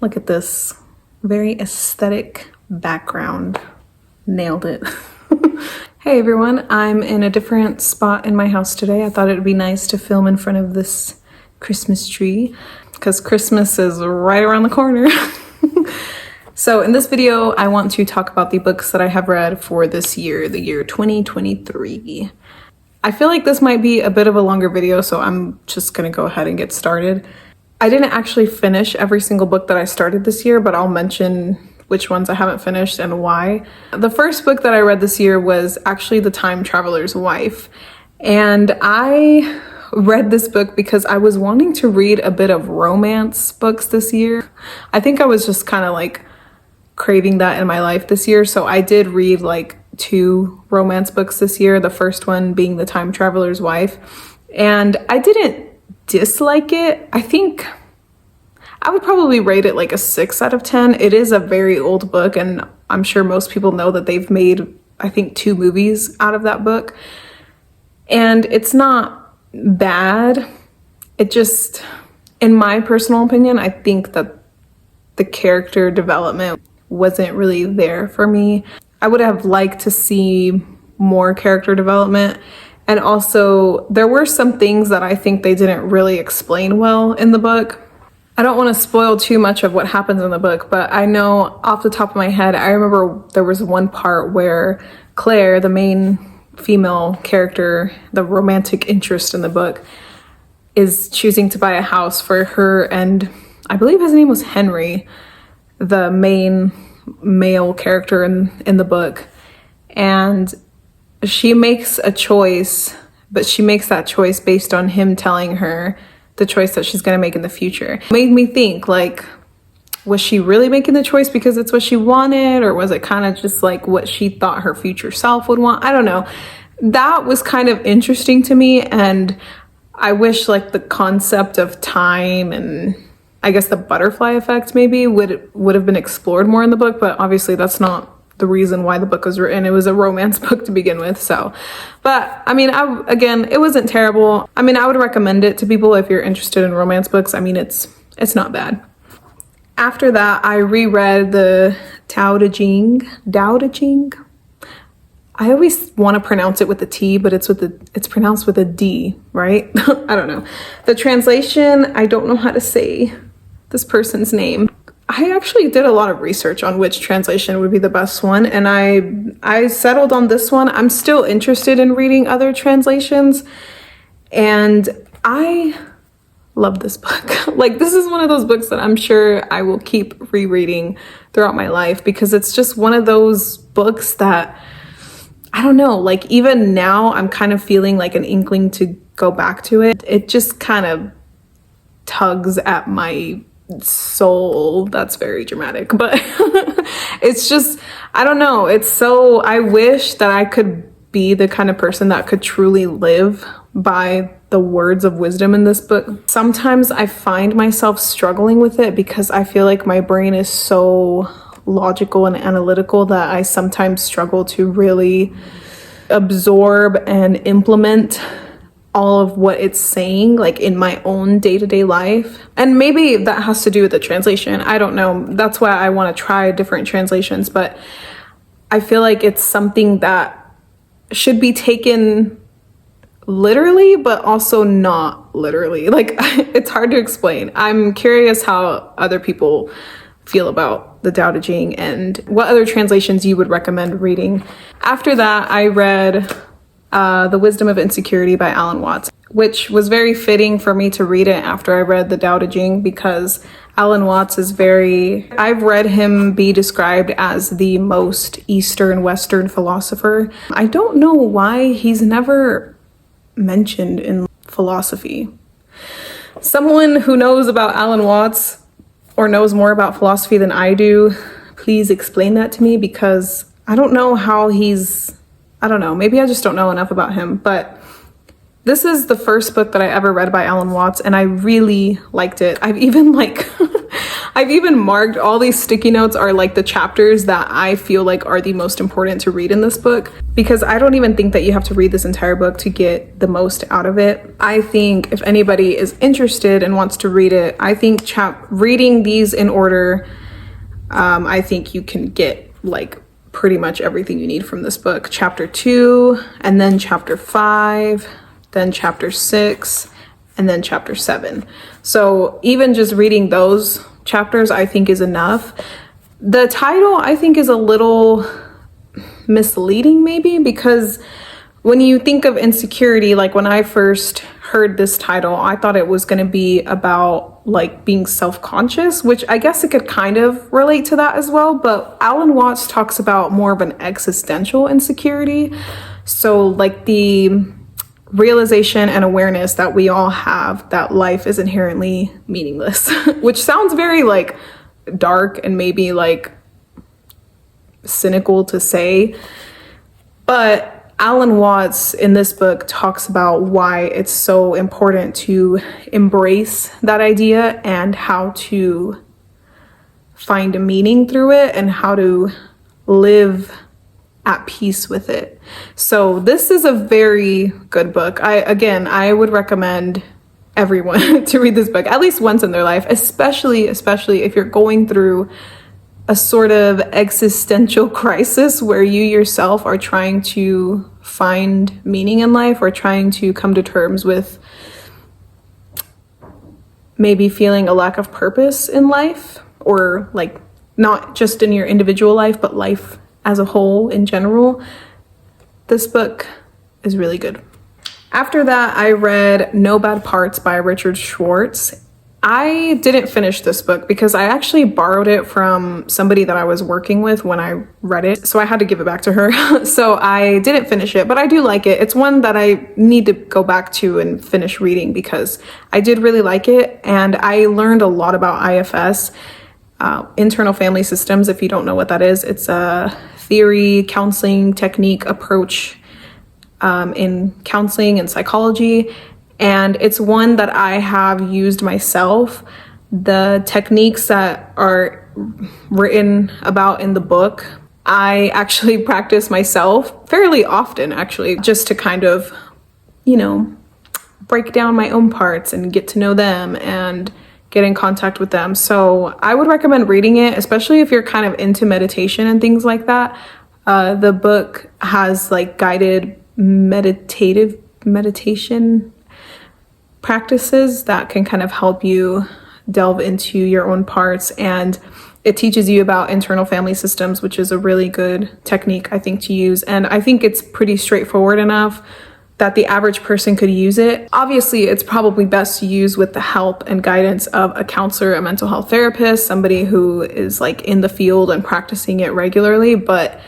Look at this very aesthetic background. Nailed it. Hey everyone, I'm in a different spot in my house today. I thought it would be nice to film in front of this Christmas tree because Christmas is right around the corner. So in this video, I want to talk about the books that I have read for this year, the year 2023. I feel like this might be a bit of a longer video, so I'm just gonna go ahead and get started. I didn't actually finish every single book that I started this year, but I'll mention which ones I haven't finished and why. The first book that I read this year was actually The Time Traveler's Wife. And I read this book because I was wanting to read a bit of romance books this year. I think I was just kind of like craving that in my life this year. So I did read like 2 romance books this year. The first one being The Time Traveler's Wife. And I didn't dislike it. I think I would probably rate it like a 6 out of 10. It is a very old book, and I'm sure most people know that they've made, I think, 2 movies out of that book. And it's not bad. It just, in my personal opinion, I think that the character development wasn't really there for me. I would have liked to see more character development. And also, there were some things that I think they didn't really explain well in the book. I don't want to spoil too much of what happens in the book, but I know off the top of my head, I remember there was one part where Claire, the main female character, the romantic interest in the book, is choosing to buy a house for her, and I believe his name was Henry, the main male character in the book. And she makes a choice, but she makes that choice based on him telling her the choice that she's going to make in the future. It made me think, like, was she really making the choice because it's what she wanted, or was it kind of just like what she thought her future self would want? I don't know. That was kind of interesting to me, and I wish like the concept of time and I guess the butterfly effect maybe would have been explored more in the book, but obviously that's not the reason why the book was written. It was a romance book to begin with, so. But I mean, again, it wasn't terrible. I mean, I would recommend it to people if you're interested in romance books. I mean, it's not bad. After that, I reread the Tao Te Ching. Tao Te Ching. I always want to pronounce it with a T, but it's pronounced with a D, right? I don't know. The translation, I don't know how to say this person's name. I actually did a lot of research on which translation would be the best one, and I settled on this one. I'm still interested in reading other translations, and I love this book. Like, this is one of those books that I'm sure I will keep rereading throughout my life, because it's just one of those books that, I don't know, like even now I'm kind of feeling like an inkling to go back to it. It just kind of tugs at my soul. That's very dramatic, but it's just, I don't know, it's so, I wish that I could be the kind of person that could truly live by the words of wisdom in this book. Sometimes I find myself struggling with it because I feel like my brain is so logical and analytical that I sometimes struggle to really absorb and implement all of what it's saying, like in my own day-to-day life. And maybe that has to do with the translation. I don't know. That's why I want to try different translations, but I feel like it's something that should be taken literally, but also not literally. Like, it's hard to explain. I'm curious how other people feel about the Tao Te Ching and what other translations you would recommend reading. After that, I read The Wisdom of Insecurity by Alan Watts, which was very fitting for me to read it after I read the Tao Te Ching, because Alan Watts is I've read him be described as the most Eastern Western philosopher. I don't know why he's never mentioned in philosophy. Someone who knows about Alan Watts or knows more about philosophy than I do, please explain that to me, because I don't know how I don't know, maybe I just don't know enough about him. But this is the first book that I ever read by Alan Watts, and I really liked it. I've even I've even marked all these sticky notes are like the chapters that I feel like are the most important to read in this book, because I don't even think that you have to read this entire book to get the most out of it. I think if anybody is interested and wants to read it, I think reading these in order, I think you can get like pretty much everything you need from this book. Chapter 2, and then chapter 5, then chapter 6, and then chapter 7. So even just reading those chapters, I think is enough. The title, I think, is a little misleading maybe, because when you think of insecurity, like when I first heard this title, I thought it was going to be about like being self-conscious, which I guess it could kind of relate to that as well. But Alan Watts talks about more of an existential insecurity. So like the realization and awareness that we all have that life is inherently meaningless, which sounds very like dark and maybe like cynical to say. But Alan Watts in this book talks about why it's so important to embrace that idea and how to find a meaning through it and how to live at peace with it. So this is a very good book. I would recommend everyone to read this book at least once in their life, especially if you're going through a sort of existential crisis where you yourself are trying to find meaning in life or trying to come to terms with maybe feeling a lack of purpose in life, or like not just in your individual life, but life as a whole in general. This book is really good. After that, I read No Bad Parts by Richard Schwartz. I didn't finish this book because I actually borrowed it from somebody that I was working with when I read it, so I had to give it back to her. So I didn't finish it, but I do like it. It's one that I need to go back to and finish reading because I did really like it, and I learned a lot about IFS, internal family systems. If you don't know what that is, it's a theory, counseling technique approach in counseling and psychology. And it's one that I have used myself. The techniques that are written about in the book, I actually practice myself fairly often, actually, just to kind of, break down my own parts and get to know them and get in contact with them. So I would recommend reading it, especially if you're kind of into meditation and things like that. The book has like guided meditation practices that can kind of help you delve into your own parts, and it teaches you about internal family systems, which is a really good technique, I think, to use. And I think it's pretty straightforward enough that the average person could use it. Obviously, it's probably best to use with the help and guidance of a counselor, a mental health therapist, somebody who is like in the field and practicing it regularly. But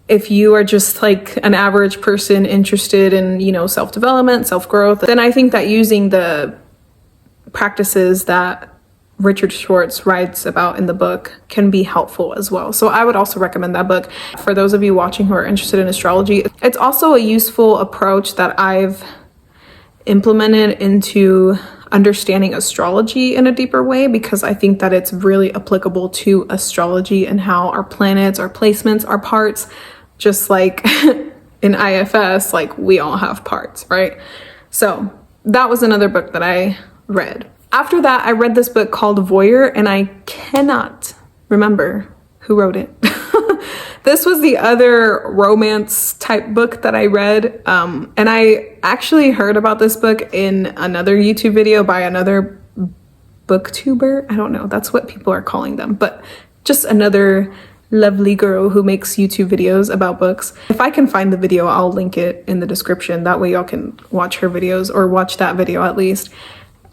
if you are just like an average person interested in, self-development, self-growth, then I think that using the practices that Richard Schwartz writes about in the book can be helpful as well. So I would also recommend that book. For those of you watching who are interested in astrology, it's also a useful approach that I've implemented into understanding astrology in a deeper way, because I think that it's really applicable to astrology and how our planets, our placements, our parts, just like in IFS, like we all have parts, right? So that was another book that I read. After that, I read this book called Voyeur, and I cannot remember who wrote it. This was the other romance type book that I read. And I actually heard about this book in another YouTube video by another booktuber. I don't know, that's what people are calling them, but just another lovely girl who makes YouTube videos about books. If I can find the video, I'll link it in the description. That way y'all can watch her videos, or watch that video at least.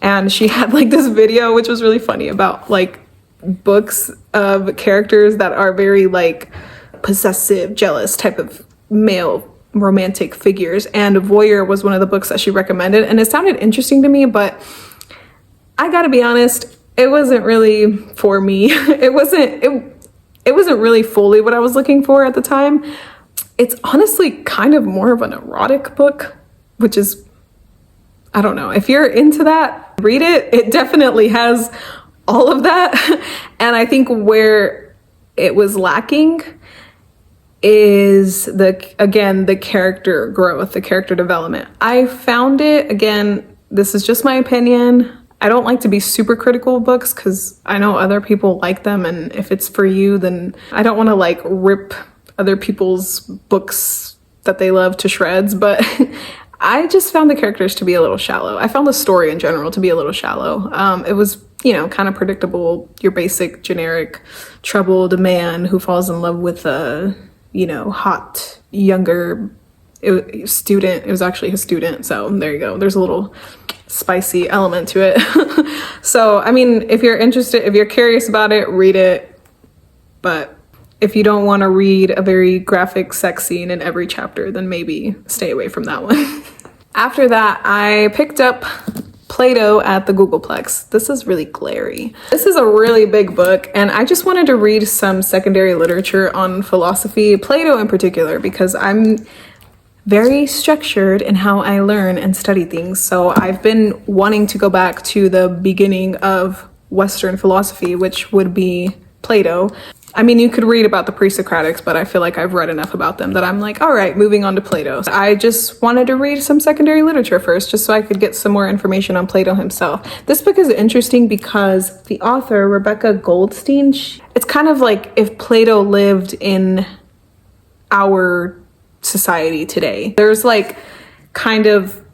And she had like this video, which was really funny, about like books of characters that are very like possessive, jealous type of male romantic figures. And Voyeur was one of the books that she recommended. And it sounded interesting to me, but I gotta be honest, it wasn't really for me. It wasn't really fully what I was looking for at the time. It's honestly kind of more of an erotic book, which is, I don't know. If you're into that, read it. It definitely has all of that. And I think where it was lacking is the character growth, the character development. I found it, again, this is just my opinion. I don't like to be super critical of books because I know other people like them, and if it's for you, then I don't want to like rip other people's books that they love to shreds, but I just found the characters to be a little shallow. I found the story in general to be a little shallow. It was, kind of predictable, your basic generic troubled man who falls in love with a, hot younger student. It was actually his student, so there you go. There's a little spicy element to it. So, I mean, if you're interested, if you're curious about it, read it. But if you don't want to read a very graphic sex scene in every chapter, then maybe stay away from that one. After that, I picked up Plato at the Googleplex. This is really glary. This is a really big book, and I just wanted to read some secondary literature on philosophy, Plato in particular, because I'm very structured in how I learn and study things. So I've been wanting to go back to the beginning of Western philosophy, which would be Plato. I mean, you could read about the pre-Socratics, but I feel like I've read enough about them that I'm like, all right, moving on to Plato. I just wanted to read some secondary literature first, just so I could get some more information on Plato himself. This book is interesting because the author, Rebecca Goldstein, it's kind of like if Plato lived in our society today. There's like kind of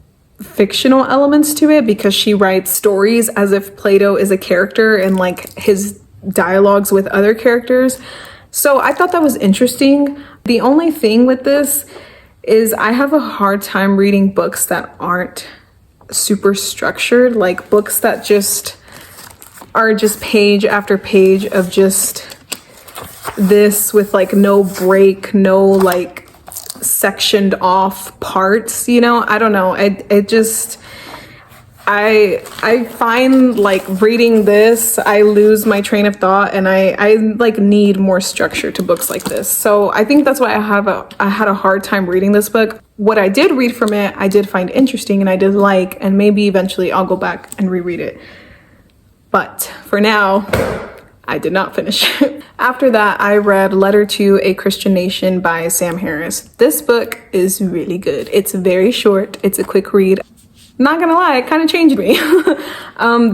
fictional elements to it because she writes stories as if Plato is a character and like his dialogues with other characters. So I thought that was interesting. The only thing with this is I have a hard time reading books that aren't super structured, like books that just are just page after page of just this with like no break, no like sectioned off parts, I don't know. I find like reading this, I lose my train of thought, and I like need more structure to books like this. So I think that's why I had a hard time reading this book. What I did read from it, I did find interesting and I did like, and maybe eventually I'll go back and reread it. But for now, I did not finish it. After that, I read Letter to a Christian Nation by Sam Harris. This book is really good. It's very short. It's a quick read. Not gonna lie, it kind of changed me.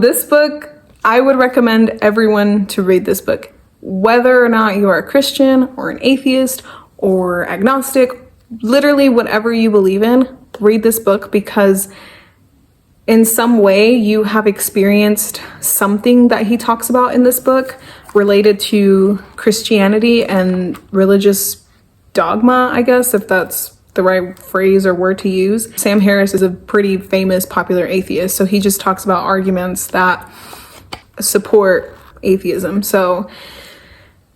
This book, I would recommend everyone to read this book. Whether or not you are a Christian or an atheist or agnostic, literally whatever you believe in, read this book because in some way you have experienced something that he talks about in this book related to Christianity and religious dogma, I guess, if that's the right phrase or word to use. Sam Harris is a pretty famous popular atheist, so he just talks about arguments that support atheism. So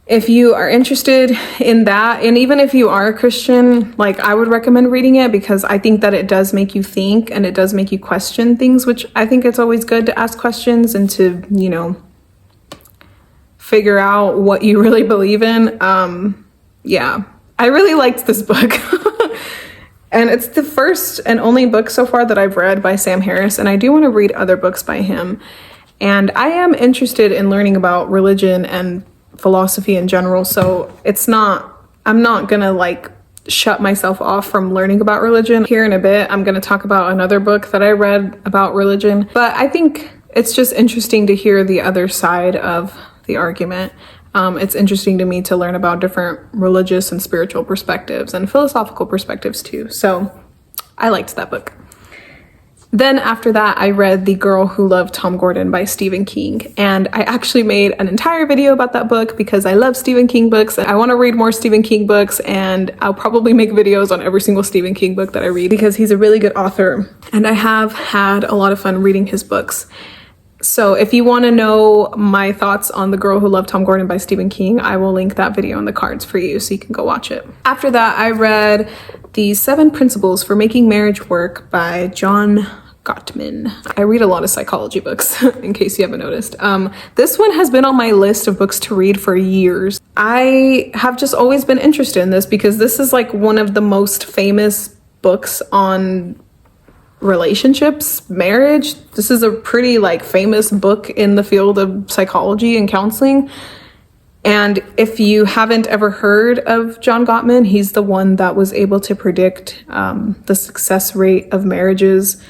if you are interested in that, and even if you are a Christian, like I would recommend reading it because I think that it does make you think and it does make you question things, which I think it's always good to ask questions and to, figure out what you really believe in. Yeah, I really liked this book. And it's the first and only book so far that I've read by Sam Harris, and I do want to read other books by him. And I am interested in learning about religion and philosophy in general, so I'm not gonna like shut myself off from learning about religion. Here in a bit, I'm gonna talk about another book that I read about religion, but I think it's just interesting to hear the other side of the argument. It's interesting to me to learn about different religious and spiritual perspectives and philosophical perspectives too. So I liked that book. Then after that, I read The Girl Who Loved Tom Gordon by Stephen King. And I actually made an entire video about that book because I love Stephen King books. I want to read more Stephen King books, and I'll probably make videos on every single Stephen King book that I read because he's a really good author. And I have had a lot of fun reading his books. So if you want to know my thoughts on The Girl Who Loved Tom Gordon by Stephen King, I will link that video in the cards for you so you can go watch it. After that, I read The 7 Principles for Making Marriage Work by John Gottman. I read a lot of psychology books, in case you haven't noticed. This one has been on my list of books to read for years. I have just always been interested in this because this is like one of the most famous books on relationships, marriage. This is a pretty like famous book in the field of psychology and counseling. And if you haven't ever heard of John Gottman, he's the one that was able to predict the success rate of marriages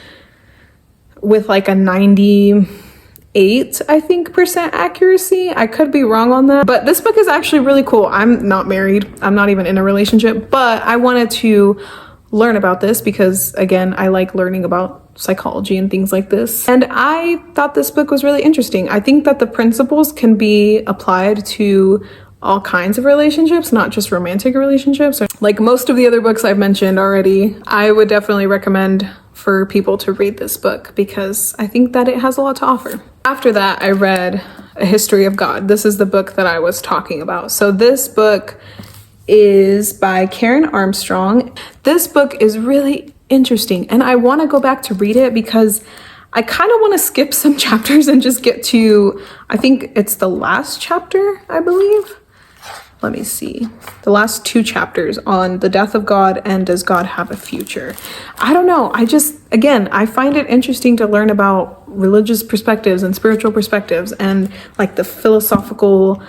with like a 98, I think, percent accuracy. I could be wrong on that, but this book is actually really cool. I'm not married. I'm not even in a relationship, but I wanted to learn about this because, again, I like learning about psychology and things like this. And I thought this book was really interesting. I think that the principles can be applied to all kinds of relationships, not just romantic relationships. Like most of the other books I've mentioned already, I would definitely recommend for people to read this book because I think that it has a lot to offer. After that, I read A History of God. This is the book that I was talking about. So this book is by Karen Armstrong. This book is really interesting and I want to go back to read it because I kind of want to skip some chapters and just get to, I think it's the last chapter, I believe. Let me see. The last 2 chapters on the death of God and does God have a future? I don't know. Again, I find it interesting to learn about religious perspectives and spiritual perspectives and like the philosophical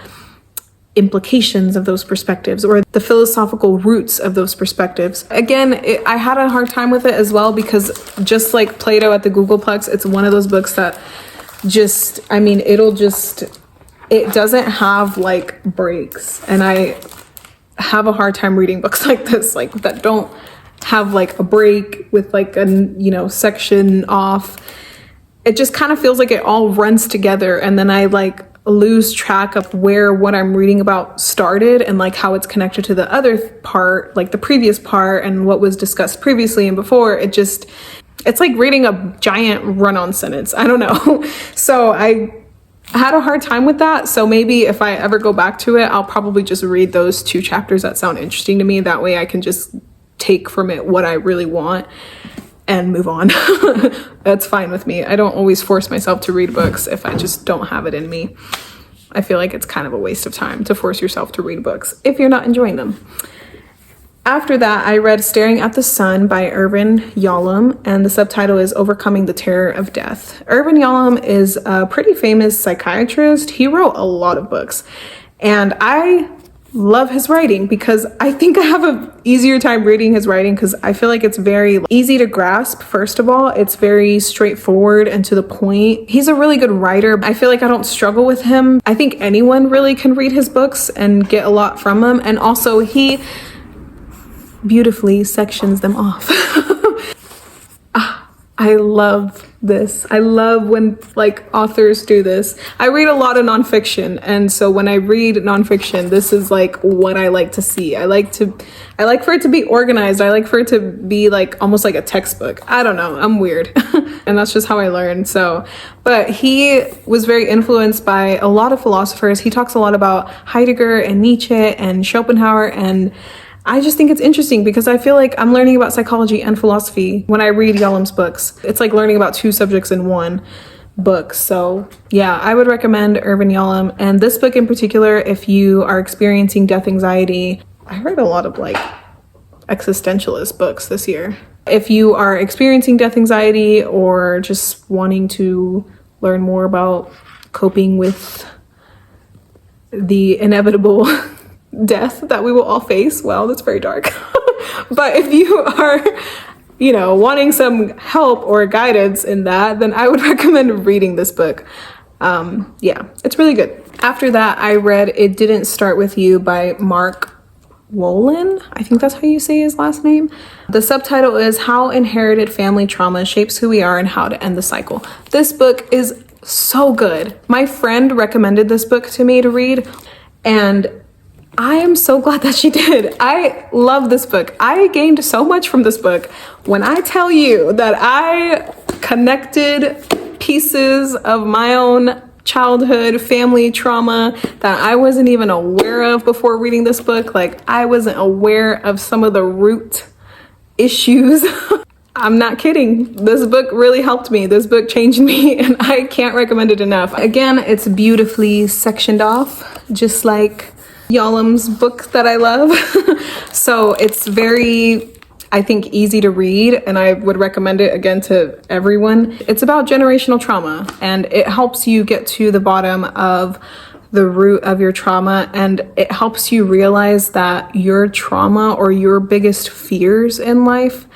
implications of those perspectives or the philosophical roots of those perspectives. Again, I had a hard time with it as well because just like Plato at the Googleplex, it's one of those books that it doesn't have like breaks. And I have a hard time reading books like this, like that don't have like a break with like a, section off. It just kind of feels like it all runs together. And then I like lose track of where what I'm reading about started and like how it's connected to the other part, like the previous part and what was discussed previously and before. It's like reading a giant run-on sentence. I don't know. So I had a hard time with that. So maybe if I ever go back to it, I'll probably just read those 2 chapters that sound interesting to me. That way I can just take from it what I really want and move on. That's fine with me. I don't always force myself to read books if I just don't have it in me. I feel like it's kind of a waste of time to force yourself to read books if you're not enjoying them. After that, I read Staring at the Sun by Irvin Yalom, and the subtitle is Overcoming the Terror of Death. Irvin Yalom is a pretty famous psychiatrist. He wrote a lot of books, and I love his writing because I think I have an easier time reading his writing because I feel like it's very easy to grasp. First of all, it's very straightforward and to the point. He's a really good writer. I feel like I don't struggle with him. I think anyone really can read his books and get a lot from them. And also he beautifully sections them off. I love this. I love when like authors do this. I read a lot of nonfiction, and so when I read nonfiction, this is like what I like to see. I like for it to be organized. I like for it to be like almost like a textbook. I don't know. I'm weird. And that's just how I learn. So, but he was very influenced by a lot of philosophers. He talks a lot about Heidegger and Nietzsche and Schopenhauer, and I just think it's interesting because I feel like I'm learning about psychology and philosophy when I read Yalom's books. It's like learning about 2 subjects in one book. So yeah, I would recommend Irvin Yalom. And this book in particular, if you are experiencing death anxiety, I read a lot of like existentialist books this year. If you are experiencing death anxiety or just wanting to learn more about coping with the inevitable death that we will all face. Well, that's very dark. But if you are, wanting some help or guidance in that, then I would recommend reading this book. Yeah, it's really good. After that, I read It Didn't Start With You by Mark Wolin. I think that's how you say his last name. The subtitle is How Inherited Family Trauma Shapes Who We Are and How to End the Cycle. This book is so good. My friend recommended this book to me to read, and I am so glad that she did. I love this book. I gained so much from this book. When I tell you that I connected pieces of my own childhood family trauma that I wasn't even aware of before reading this book, like I wasn't aware of some of the root issues. I'm not kidding. This book really helped me. This book changed me, and I can't recommend it enough. Again, it's beautifully sectioned off, just like Yalom's book that I love. So it's very, I think, easy to read, and I would recommend it again to everyone. It's about generational trauma, and it helps you get to the bottom of the root of your trauma, and it helps you realize that your trauma or your biggest fears in life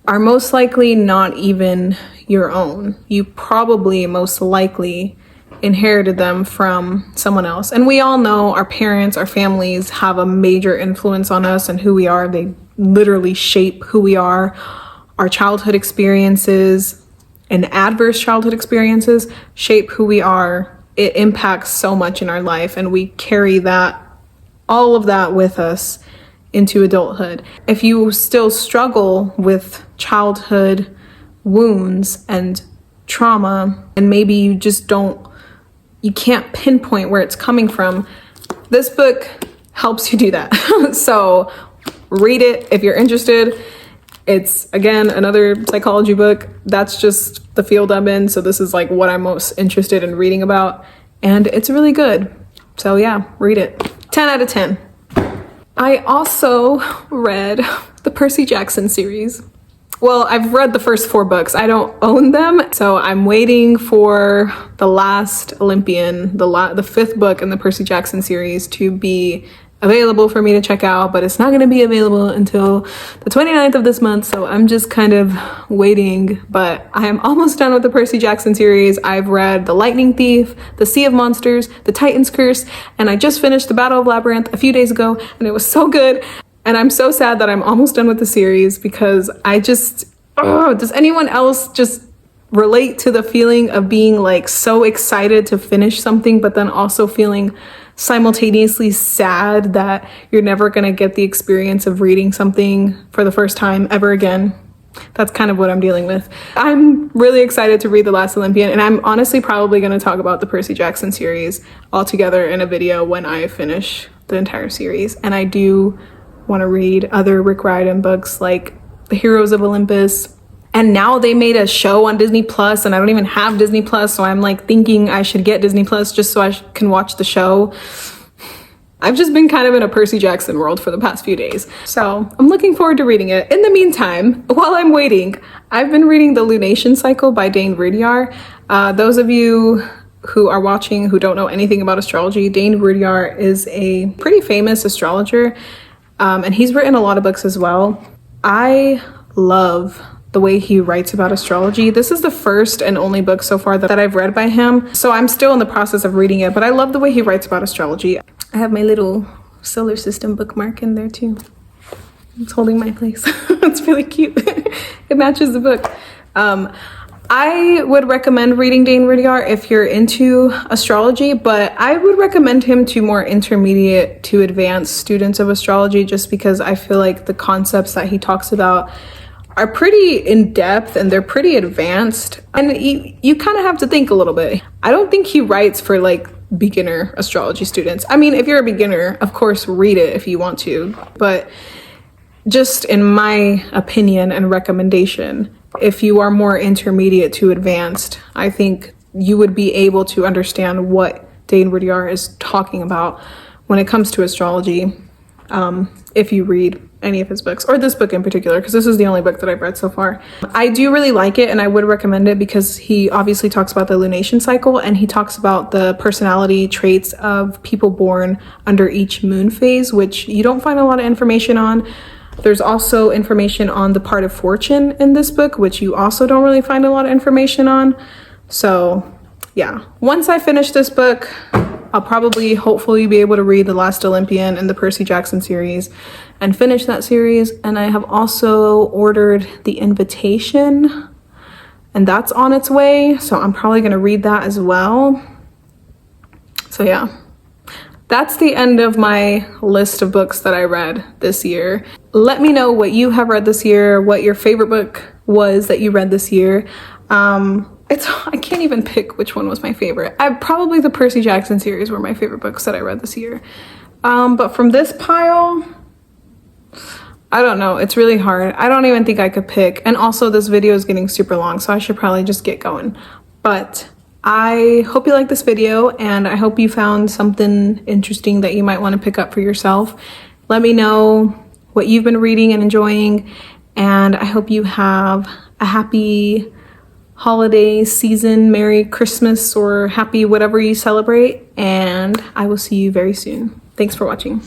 are most likely not even your own. You probably most likely inherited them from someone else. And we all know our parents, our families have a major influence on us and who we are. They literally shape who we are. Our childhood experiences and adverse childhood experiences shape who we are. It impacts so much in our life, and we carry that, all of that with us into adulthood. If you still struggle with childhood wounds and trauma, and maybe you can't pinpoint where it's coming from, this book helps you do that. So read it if you're interested. It's, again, another psychology book. That's just the field I'm in, so this is like what I'm most interested in reading about, and it's really good. So yeah, read it. 10 out of 10. I also read the Percy Jackson series. Well, I've read the first 4 books. I don't own them, so I'm waiting for the last Olympian, the 5th book in the Percy Jackson series, to be available for me to check out, but it's not going to be available until the 29th of this month, so I'm just kind of waiting. But I am almost done with the Percy Jackson series. I've read The Lightning Thief, The Sea of Monsters, The Titan's Curse, and I just finished The Battle of Labyrinth a few days ago, and it was so good. And I'm so sad that I'm almost done with the series, because does anyone else just relate to the feeling of being like so excited to finish something, but then also feeling simultaneously sad that you're never going to get the experience of reading something for the first time ever again? That's kind of what I'm dealing with. I'm really excited to read The Last Olympian, and I'm honestly probably going to talk about the Percy Jackson series all together in a video when I finish the entire series. And I do want to read other Rick Riordan books like The Heroes of Olympus. And now they made a show on Disney Plus, and I don't even have Disney Plus, so I'm like thinking I should get Disney Plus just so I can watch the show. I've just been kind of in a Percy Jackson world for the past few days, so I'm looking forward to reading it. In the meantime, while I'm waiting, I've been reading The Lunation Cycle by Dane Rudyard. Those of you who are watching who don't know anything about astrology, Dane Rudyard is a pretty famous astrologer, and he's written a lot of books as well. I love the way he writes about astrology. This is the first and only book so far that I've read by him, so I'm still in the process of reading it, but I love the way he writes about astrology. I have my little solar system bookmark in there too. It's holding my place. It's really cute. It matches the book. I would recommend reading Dane Rudyard if you're into astrology, but I would recommend him to more intermediate to advanced students of astrology, just because I feel like the concepts that he talks about are pretty in-depth and they're pretty advanced, and you kind of have to think a little bit. I don't think he writes for like beginner astrology students. I mean, if you're a beginner, of course, read it if you want to, but just in my opinion and recommendation, if you are more intermediate to advanced, I think you would be able to understand what Dane Rudyard is talking about when it comes to astrology, if you read any of his books, or this book in particular, because this is the only book that I've read so far. I do really like it, and I would recommend it because he obviously talks about the Lunation Cycle, and he talks about the personality traits of people born under each moon phase, which you don't find a lot of information on. There's also information on the part of fortune in this book, which you also don't really find a lot of information on. So yeah, once I finish this book, I'll probably hopefully be able to read The Last Olympian and the Percy Jackson series and finish that series. And I have also ordered The Invitation, and that's on its way, so I'm probably going to read that as well. So yeah, that's the end of my list of books that I read this year. Let me know what you have read this year, what your favorite book was that you read this year. I can't even pick which one was my favorite. Probably the Percy Jackson series were my favorite books that I read this year. But from this pile, I don't know. It's really hard. I don't even think I could pick. And also this video is getting super long, so I should probably just get going. But I hope you liked this video, and I hope you found something interesting that you might want to pick up for yourself. Let me know what you've been reading and enjoying, and I hope you have a happy holiday season, Merry Christmas, or happy whatever you celebrate, and I will see you very soon. Thanks for watching.